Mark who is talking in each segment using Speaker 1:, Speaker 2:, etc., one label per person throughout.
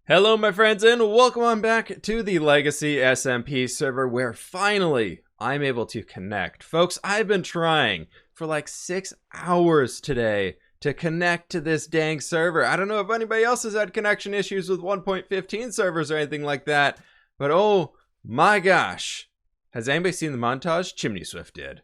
Speaker 1: Hello my friends and welcome on back to the LegacySMP server where finally I'm able to connect. Folks, I've been trying for like 6 hours today to connect to this dang server. I don't know if anybody else has had connection issues with 1.15 servers or anything like that, but oh my gosh. Has anybody seen the montage? Chimney Swift did.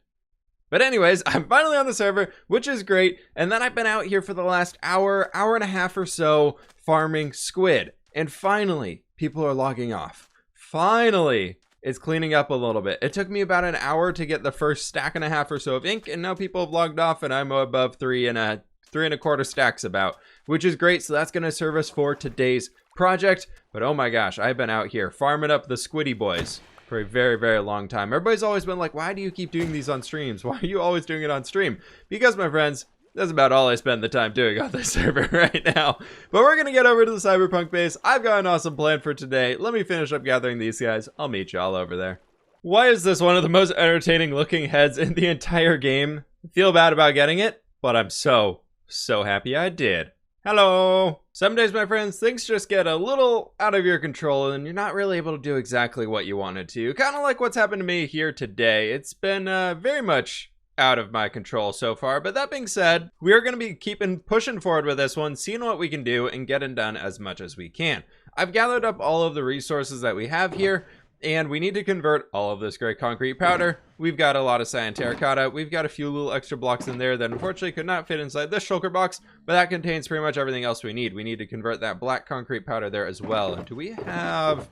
Speaker 1: But anyways, I'm finally on the server, which is great, and then I've been out here for the last hour and a half or so farming squid. And finally, people are logging off. Finally, it's cleaning up a little bit. It took me about an hour to get the first stack and a half or so of ink, and now people have logged off, and I'm above three and a quarter stacks about, which is great. So that's going to serve us for today's project. But oh my gosh, I've been out here farming up the squiddy boys for a very, very long time. Everybody's always been like, why do you keep doing these on streams? Why are you always doing it on stream? Because, my friends, that's about all I spend the time doing on this server right now. But we're going to get over to the Cyberpunk base. I've got an awesome plan for today. Let me finish up gathering these guys. I'll meet y'all over there. Why is this one of the most entertaining looking heads in the entire game? I feel bad about getting it, but I'm so happy I did. Hello! Some days, my friends, things just get a little out of your control and you're not really able to do exactly what you wanted to. Kind of like what's happened to me here today. It's been very much out of my control so far, but that being said, we are going to be pushing forward with this one, seeing what we can do and getting done as much as we can. I've gathered up all of the resources that we have here, and we need to convert all of this gray concrete powder. We've got a lot of cyan terracotta. We've got a few little extra blocks in there that unfortunately could not fit inside this shulker box, but that contains pretty much everything else we need. We need to convert that black concrete powder there as well. And do we have...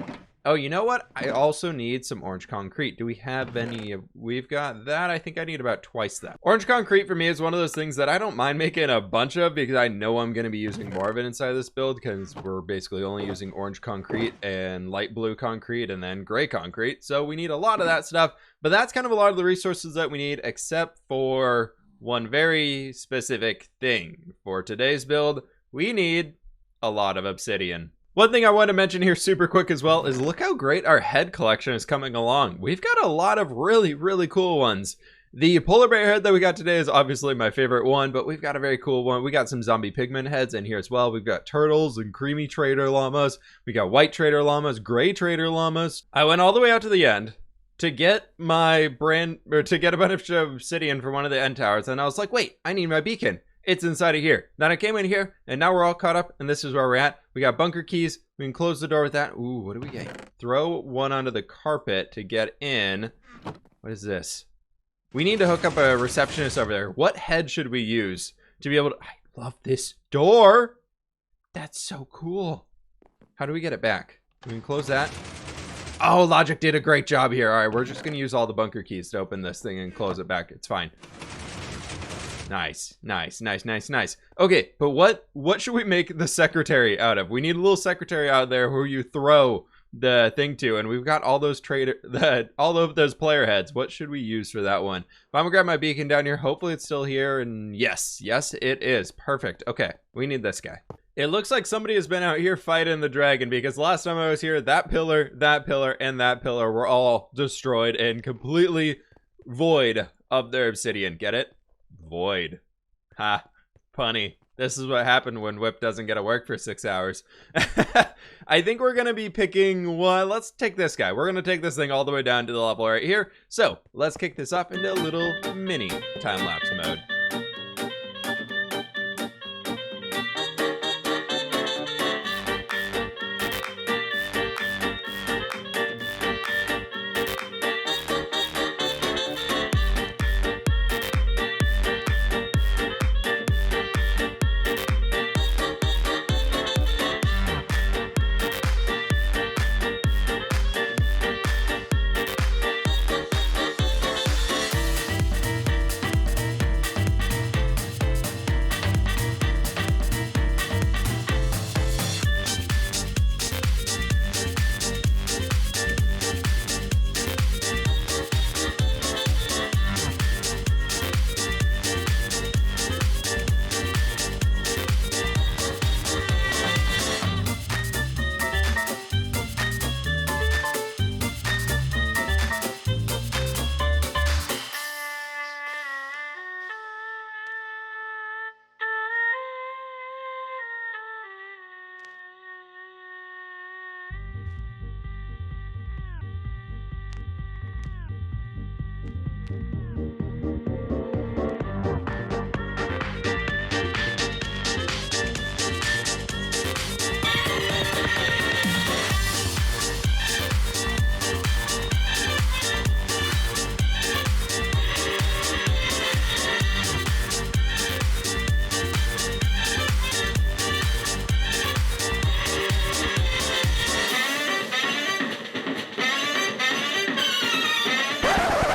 Speaker 1: Oh, you know what? I also need some orange concrete. Do we have any? We've got that. I think I need about twice that. Orange concrete for me is one of those things that I don't mind making a bunch of because I know I'm going to be using more of it inside this build because we're basically only using orange concrete and light blue concrete and then gray concrete. So we need a lot of that stuff, but that's kind of a lot of the resources that we need except for one very specific thing. For today's build, we need a lot of obsidian. One thing I want to mention here super quick as well is look how great our head collection is coming along. We've got a lot of really cool ones. The polar bear head that we got today is obviously my favorite one, but we've got a very cool one. We got some zombie pigman heads in here as well. We've got turtles and creamy trader llamas. We got white trader llamas, gray trader llamas. I went all the way out to the end to get my to get a bunch of obsidian for one of the end towers, and I was like, wait, I need my beacon. It's inside of here. Then I came in here, and now we're all caught up, and this is where we're at. We got bunker keys. We can close the door with that. Ooh, what do we get? Throw one onto the carpet to get in. What is this? We need to hook up a receptionist over there. What head should we use to be able to... I love this door. That's so cool. How do we get it back? We can close that. Oh, Logic did a great job here. All right, we're just going to use all the bunker keys to open this thing and close it back. It's fine. Nice. Okay, but what should we make the secretary out of? We need a little secretary out there who you throw the thing to, and we've got all those all of those player heads. What should we use for that one? I'm gonna grab my beacon down here. Hopefully it's still here, and yes, it is. Perfect. Okay, we need this guy. It looks like somebody has been out here fighting the dragon because last time I was here, that pillar, and that pillar were all destroyed and completely void of their obsidian. Get it? Void. Ha. Punny. This is what happened when Whip doesn't get to work for 6 hours. I think we're going to be picking one. Let's take this guy. We're going to take this thing all the way down to the level right here. So let's kick this off into a little mini time-lapse mode.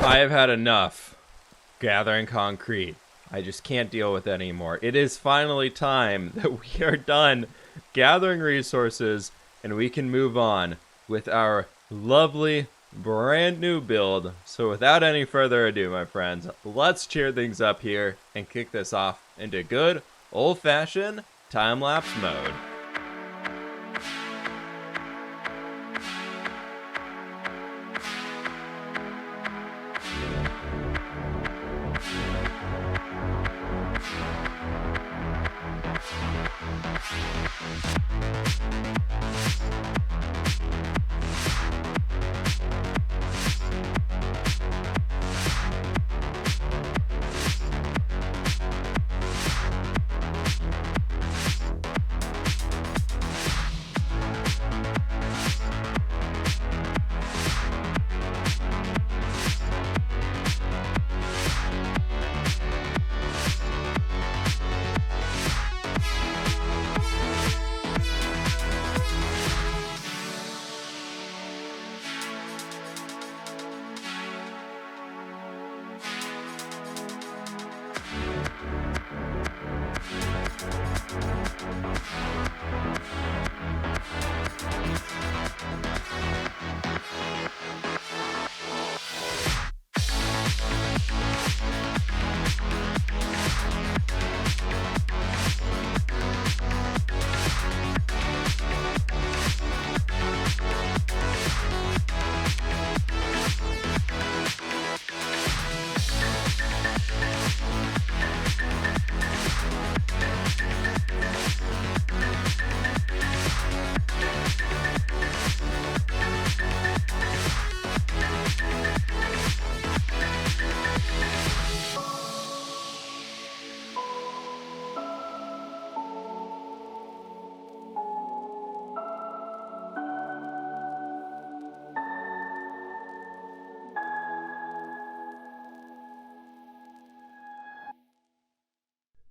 Speaker 1: I have had enough gathering concrete. I just can't deal with it anymore. It is finally time that we are done gathering resources and we can move on with our lovely brand new build. So without any further ado, my friends, let's cheer things up here and kick this off into good old-fashioned time-lapse mode.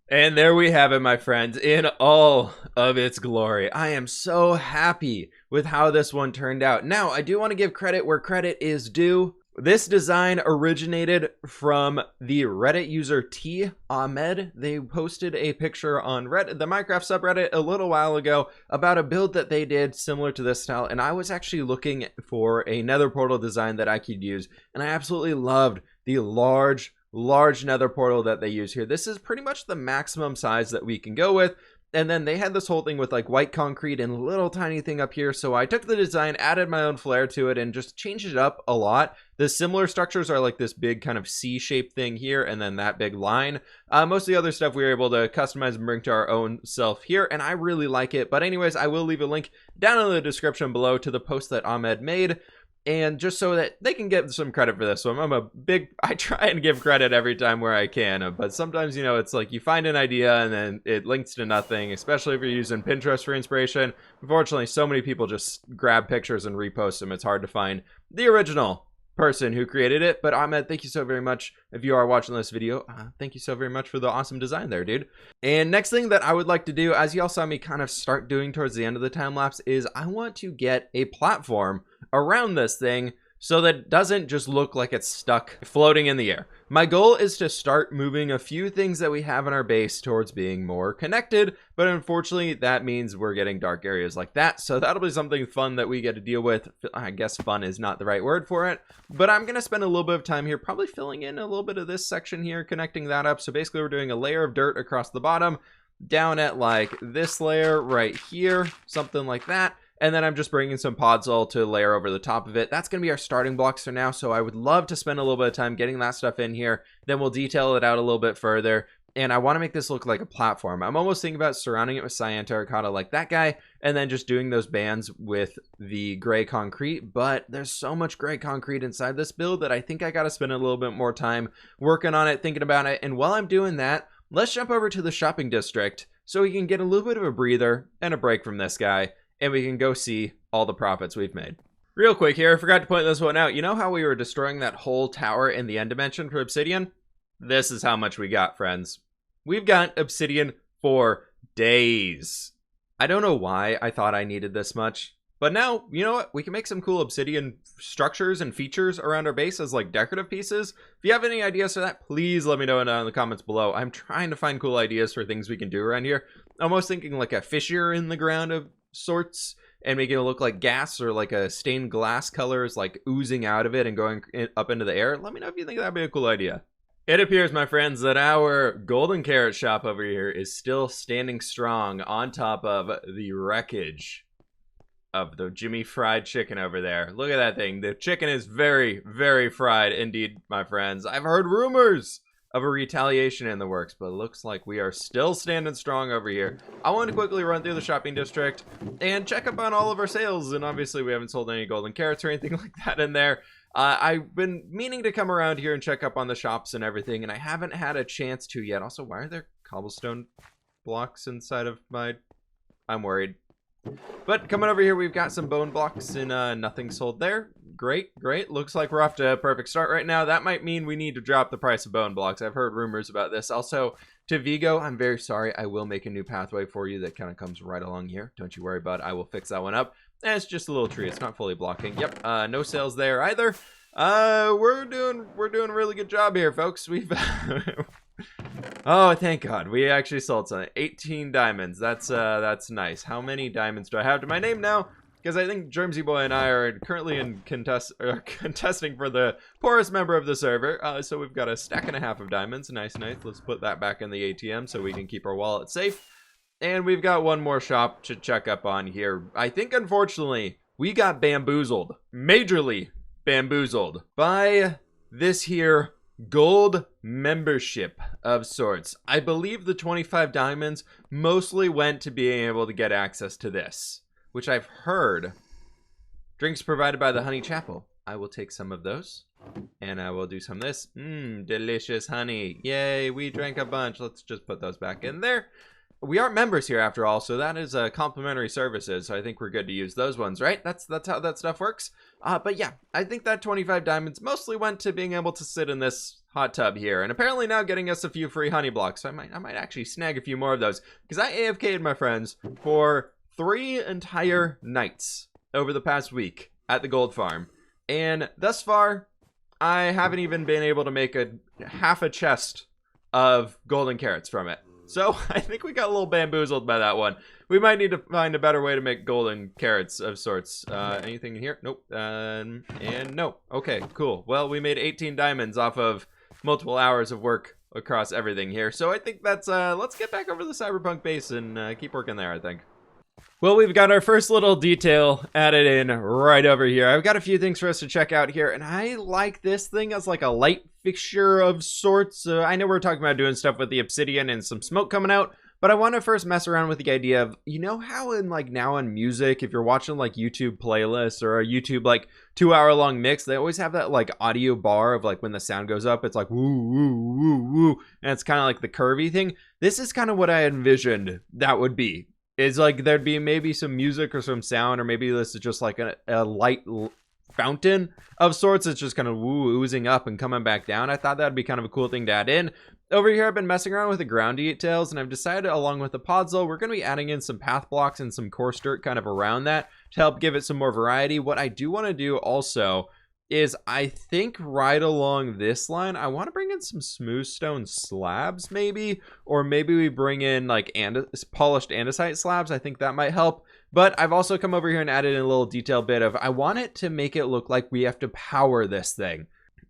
Speaker 1: And there we have it, my friends, in all of its glory. I am so happy with how this one turned out. Now, I do want to give credit where credit is due. This design originated from the Reddit user T. Ahmed. They posted a picture on Reddit, the Minecraft subreddit, a little while ago about a build that they did similar to this style, and I was actually looking for a nether portal design that I could use, and I absolutely loved the large nether portal that they use here. This is pretty much the maximum size that we can go with. And then they had this whole thing with like white concrete and a little tiny thing up here. So I took the design, added my own flair to it, and just changed it up a lot. The similar structures are like this big kind of C-shaped thing here, and then that big line. Most of the other stuff we were able to customize and bring to our own self here, and I really like it. But anyways, I will leave a link down in the description below to the post that Ahmed made. And just so that they can get some credit for this. So I try and give credit every time where I can, but sometimes, you know, it's like you find an idea and then it links to nothing, especially if you're using Pinterest for inspiration. Unfortunately, so many people just grab pictures and repost them. It's hard to find the original person who created it. But Ahmed, thank you so very much. If you are watching this video, thank you so very much for the awesome design there, dude. And next thing that I would like to do, as y'all saw me kind of start doing towards the end of the time lapse, is I want to get a platform around this thing so that it doesn't just look like it's stuck floating in the air. My goal is to start moving a few things that we have in our base towards being more connected, but unfortunately that means we're getting dark areas like that, so that'll be something fun that we get to deal with. I guess fun is not the right word for it, but I'm gonna spend a little bit of time here probably filling in a little bit of this section here, connecting that up. So basically we're doing a layer of dirt across the bottom, down at like this layer right here, something like that. And then I'm just bringing some podzol to layer over the top of it. That's going to be our starting blocks for now. So I would love to spend a little bit of time getting that stuff in here. Then we'll detail it out a little bit further. And I want to make this look like a platform. I'm almost thinking about surrounding it with cyan terracotta like that guy, and then just doing those bands with the gray concrete. But there's so much gray concrete inside this build that I think I got to spend a little bit more time working on it, thinking about it. And while I'm doing that, let's jump over to the shopping district so we can get a little bit of a breather and a break from this guy. And we can go see all the profits we've made. Real quick here, I forgot to point this one out. You know how we were destroying that whole tower in the end dimension for obsidian? This is how much we got, friends. We've got obsidian for days. I don't know why I thought I needed this much. But now, you know what? We can make some cool obsidian structures and features around our base as like decorative pieces. If you have any ideas for that, please let me know in the comments below. I'm trying to find cool ideas for things we can do around here. Almost thinking like a fissure in the ground of sorts and making it look like gas or like a stained glass colors like oozing out of it and going up into the air. Let me know if you think that'd be a cool idea. It appears, my friends, that our golden carrot shop over here is still standing strong on top of the wreckage of the Jimmy fried chicken over there. Look at that thing. The chicken is very, very fried indeed, my friends. I've heard rumors of a retaliation in the works, but it looks like we are still standing strong over here. I want to quickly run through the shopping district and check up on all of our sales, and obviously we haven't sold any golden carrots or anything like that in there. I've been meaning to come around here and check up on the shops and everything, and I haven't had a chance to yet. Also, why are there cobblestone blocks inside of my... I'm worried. But coming over here, we've got some bone blocks and nothing sold there. Great, great. Looks like we're off to a perfect start right now. That might mean we need to drop the price of bone blocks. I've heard rumors about this. Also, to Vigo, I'm very sorry. I will make a new pathway for you that kind of comes right along here. Don't you worry about it. I will fix that one up. And it's just a little tree. It's not fully blocking. Yep, no sales there either. We're doing a really good job here, folks. We've... Oh, thank God. We actually sold something. 18 diamonds. That's nice. How many diamonds do I have to my name now? Because I think Germsy Boy and I are currently in contesting for the poorest member of the server. So we've got a stack and a half of diamonds. Nice, nice. Let's put that back in the ATM so we can keep our wallet safe. And we've got one more shop to check up on here. I think, unfortunately, we got bamboozled. Majorly bamboozled by this here gold membership of sorts. I believe the 25 diamonds mostly went to being able to get access to this, which I've heard. Drinks provided by the Honey Chapel. I will take some of those, and I will do some of this. Delicious honey. Yay, we drank a bunch. Let's just put those back in there. We aren't members here after all, so that is complimentary services, so I think we're good to use those ones, right? That's how that stuff works. But yeah, I think that 25 diamonds mostly went to being able to sit in this hot tub here, and apparently now getting us a few free honey blocks, so I might actually snag a few more of those, because I AFK'd, my friends, for 3 entire nights over the past week at the gold farm, and thus far, I haven't even been able to make half a chest of golden carrots from it. So I think we got a little bamboozled by that one. We might need to find a better way to make golden carrots of sorts. Anything in here? Nope. And no. Okay, cool. Well, we made 18 diamonds off of multiple hours of work across everything here. So I think that's, let's get back over to the Cyberpunk base and keep working there, I think. Well, we've got our first little detail added in right over here. I've got a few things for us to check out here, and I like this thing as like a light fixture of sorts. I know we're talking about doing stuff with the obsidian and some smoke coming out, but I want to first mess around with the idea of, you know how in like now on music, if you're watching like YouTube playlists or a YouTube like 2-hour-long mix, they always have that like audio bar of like when the sound goes up, it's like woo, woo, woo, woo, and it's kind of like the curvy thing. This is kind of what I envisioned that would be. Is like there'd be maybe some music or some sound, or maybe this is just like a light fountain of sorts. It's just kind of oozing up and coming back down. I thought that'd be kind of a cool thing to add in. Over here, I've been messing around with the ground details, and I've decided along with the podzol, we're going to be adding in some path blocks and some coarse dirt kind of around that to help give it some more variety. What I do want to do also is I think right along this line, I want to bring in some smooth stone slabs maybe, or maybe we bring in like polished andesite slabs. I think that might help. But I've also come over here and added in a little detail bit of, I want it to make it look like we have to power this thing.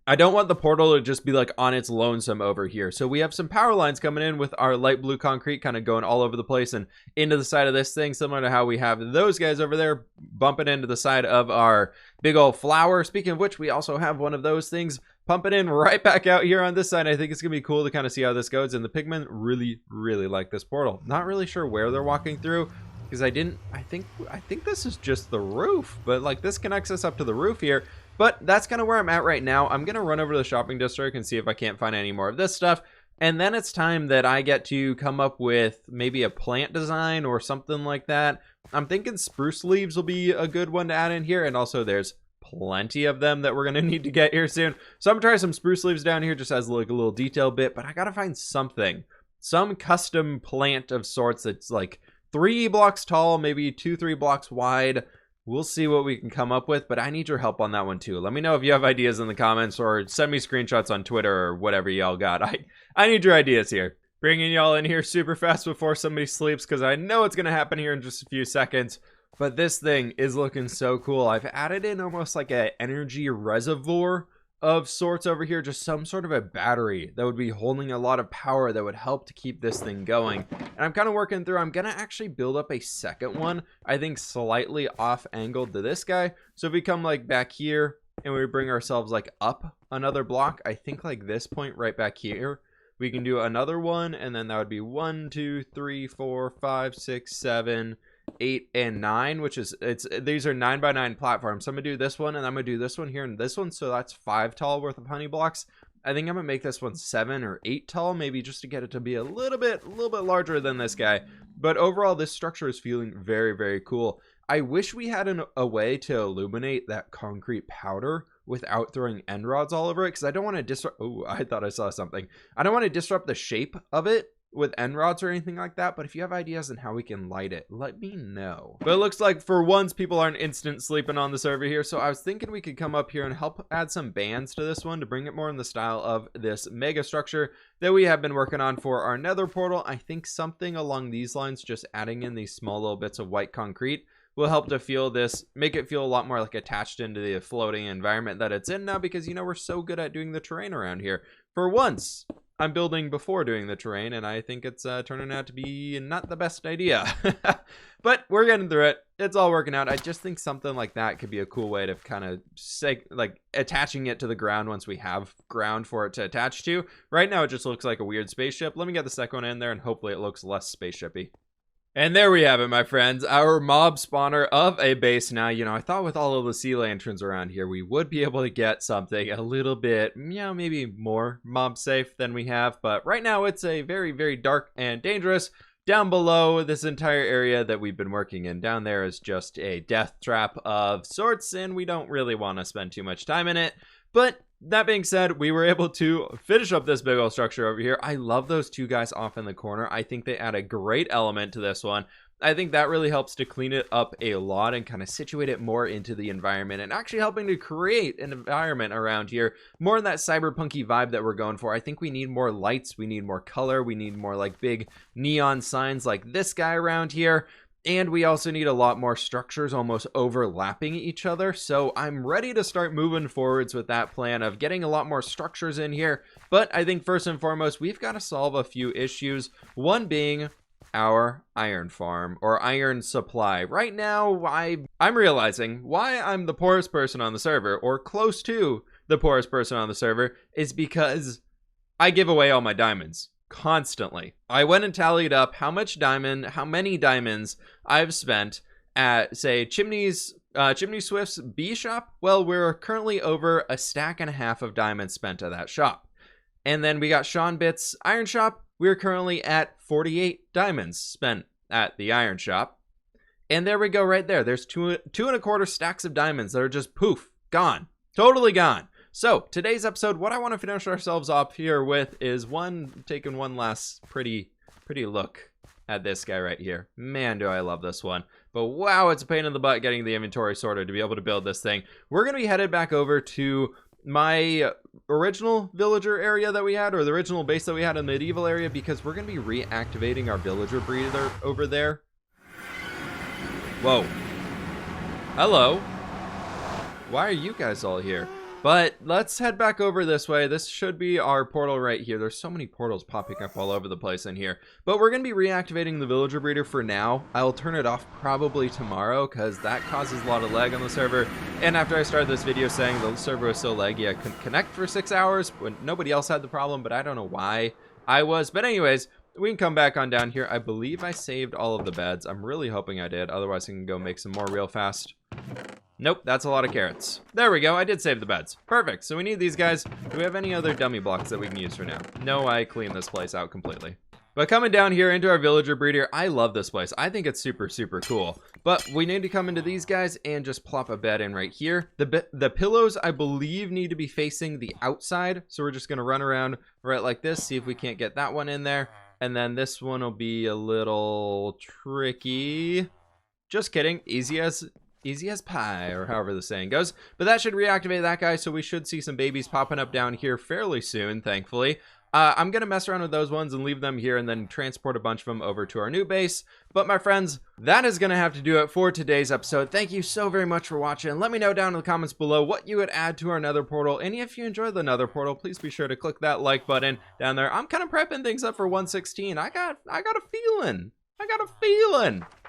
Speaker 1: I don't want the portal to just be like on its lonesome over here. So we have some power lines coming in with our light blue concrete kind of going all over the place and into the side of this thing, similar to how we have those guys over there bumping into the side of our big old flower. Speaking of which, we also have one of those things pumping in right back out here on this side. I think it's gonna be cool to kind of see how this goes, and the pigmen really like this portal. Not really sure where they're walking through, because I think this is just the roof, but like this connects us up to the roof here. But that's kind of where I'm at right now. I'm going to run over to the shopping district and see if I can't find any more of this stuff. And then it's time that I get to come up with maybe a plant design or something like that. I'm thinking spruce leaves will be a good one to add in here. And also there's plenty of them that we're going to need to get here soon. So I'm going to try some spruce leaves down here just as like a little detail bit. But I got to find something. Some custom plant of sorts that's like 3 blocks tall, maybe 2-3 blocks wide. We'll see what we can come up with, but I need your help on that one too. Let me know if you have ideas in the comments, or send me screenshots on Twitter or whatever y'all got. I need your ideas here. Bringing y'all in here super fast before somebody sleeps, because I know it's going to happen here in just a few seconds. But this thing is looking so cool. I've added in almost like an energy reservoir of sorts over here, just some sort of a battery that would be holding a lot of power that would help to keep this thing going. And I'm kind of working through, I'm gonna actually build up a second one, I think slightly off angled to this guy. So if we come like back here and we bring ourselves like up another block, I think like this point right back here, we can do another one, and then that would be 1 2 3 4 5 6 7 8 and 9, which is, these are 9 by 9 platforms. So I'm gonna do this one, and I'm gonna do this one here and this one, so that's 5 tall worth of honey blocks. I think I'm gonna make this one 7 or 8 tall, maybe, just to get it to be a little bit larger than this guy. But overall, this structure is feeling very, very cool. I wish we had a way to illuminate that concrete powder without throwing end rods all over it, because I don't want to disrupt. Oh, I thought I saw something. I don't want to disrupt the shape of it with end rods or anything like that, but if you have ideas on how we can light it, let me know. But it looks like for once people aren't instant sleeping on the server here, so I was thinking we could come up here and help add some bands to this one to bring it more in the style of this mega structure that we have been working on for our nether portal. I think something along these lines, just adding in these small little bits of white concrete, will help to feel this, make it feel a lot more like attached into the floating environment that it's in now, because, you know, we're so good at doing the terrain around here. For once, I'm building before doing the terrain, and I think it's turning out to be not the best idea. But we're getting through it. It's all working out. I just think something like that could be a cool way to kind of say, like, attaching it to the ground once we have ground for it to attach to. Right now, it just looks like a weird spaceship. Let me get the second one in there, and hopefully it looks less spaceshipy. And there we have it, my friends, our mob spawner of a base. Now, you know, I thought with all of the sea lanterns around here, we would be able to get something a little bit, you know, maybe more mob safe than we have. But right now, it's a very, very dark and dangerous. Down below this entire area that we've been working in, down there is just a death trap of sorts, and we don't really want to spend too much time in it. But that being said, we were able to finish up this big old structure over here. I love those two guys off in the corner. I think they add a great element to this one. I think that really helps to clean it up a lot and kind of situate it more into the environment, and actually helping to create an environment around here more in that cyberpunky vibe that we're going for. I think we need more lights, we need more color, we need more like big neon signs like this guy around here. And we also need a lot more structures almost overlapping each other. So I'm ready to start moving forwards with that plan of getting a lot more structures in here. But I think first and foremost, we've got to solve a few issues. One being our iron farm, or iron supply. Right now, I'm realizing why I'm the poorest person on the server, or close to the poorest person on the server, is because I give away all my diamonds. Constantly. I went and tallied up how many diamonds I've spent at, say, Chimney Swift's B shop. Well, we're currently over 1.5 stacks of diamonds spent at that shop. And then we got Sean Bitt's iron shop. We're currently at 48 diamonds spent at the iron shop. And there we go right there. There's 2.25 stacks of diamonds that are just poof, gone. Totally gone. So today's episode, what I want to finish ourselves off here with is taking one last pretty look at this guy right here. Man, do I love this one. But wow, it's a pain in the butt getting the inventory sorted to be able to build this thing. We're going to be headed back over to my original villager area that we had, or the original base that we had in the medieval area, because we're going to be reactivating our villager breeder over there. Whoa. Hello. Why are you guys all here? But let's head back over this way. This should be our portal right here. There's so many portals popping up all over the place in here. But we're going to be reactivating the villager breeder for now. I'll turn it off probably tomorrow, because that causes a lot of lag on the server. And after I started this video saying the server was so laggy I couldn't connect for 6 hours when nobody else had the problem, but I don't know why I was. But anyways, we can come back on down here. I believe I saved all of the beds. I'm really hoping I did. Otherwise, I can go make some more real fast. Nope, that's a lot of carrots. There we go, I did save the beds. Perfect, so we need these guys. Do we have any other dummy blocks that we can use for now? No, I cleaned this place out completely. But coming down here into our villager breeder, I love this place. I think it's super, super cool. But we need to come into these guys and just plop a bed in right here. The pillows, I believe, need to be facing the outside. So we're just gonna run around right like this, see if we can't get that one in there. And then this one will be a little tricky. Just kidding, easy as Easy as pie, or however the saying goes. But that should reactivate that guy, so we should see some babies popping up down here fairly soon, thankfully. I'm going to mess around with those ones and leave them here and then transport a bunch of them over to our new base. But my friends, that is going to have to do it for today's episode. Thank you so very much for watching. Let me know down in the comments below what you would add to our Nether Portal. And if you enjoyed the Nether Portal, please be sure to click that like button down there. I'm kind of prepping things up for 116. I got a feeling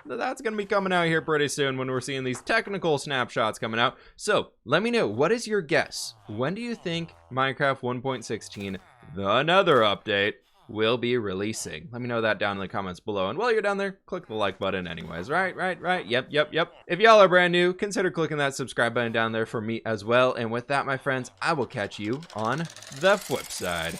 Speaker 1: that that's going to be coming out here pretty soon when we're seeing these technical snapshots coming out. So let me know, what is your guess? When do you think Minecraft 1.16, the Nether update, will be releasing? Let me know that down in the comments below. And while you're down there, click the like button anyways. Right. Yep. If y'all are brand new, consider clicking that subscribe button down there for me as well. And with that, my friends, I will catch you on the flip side.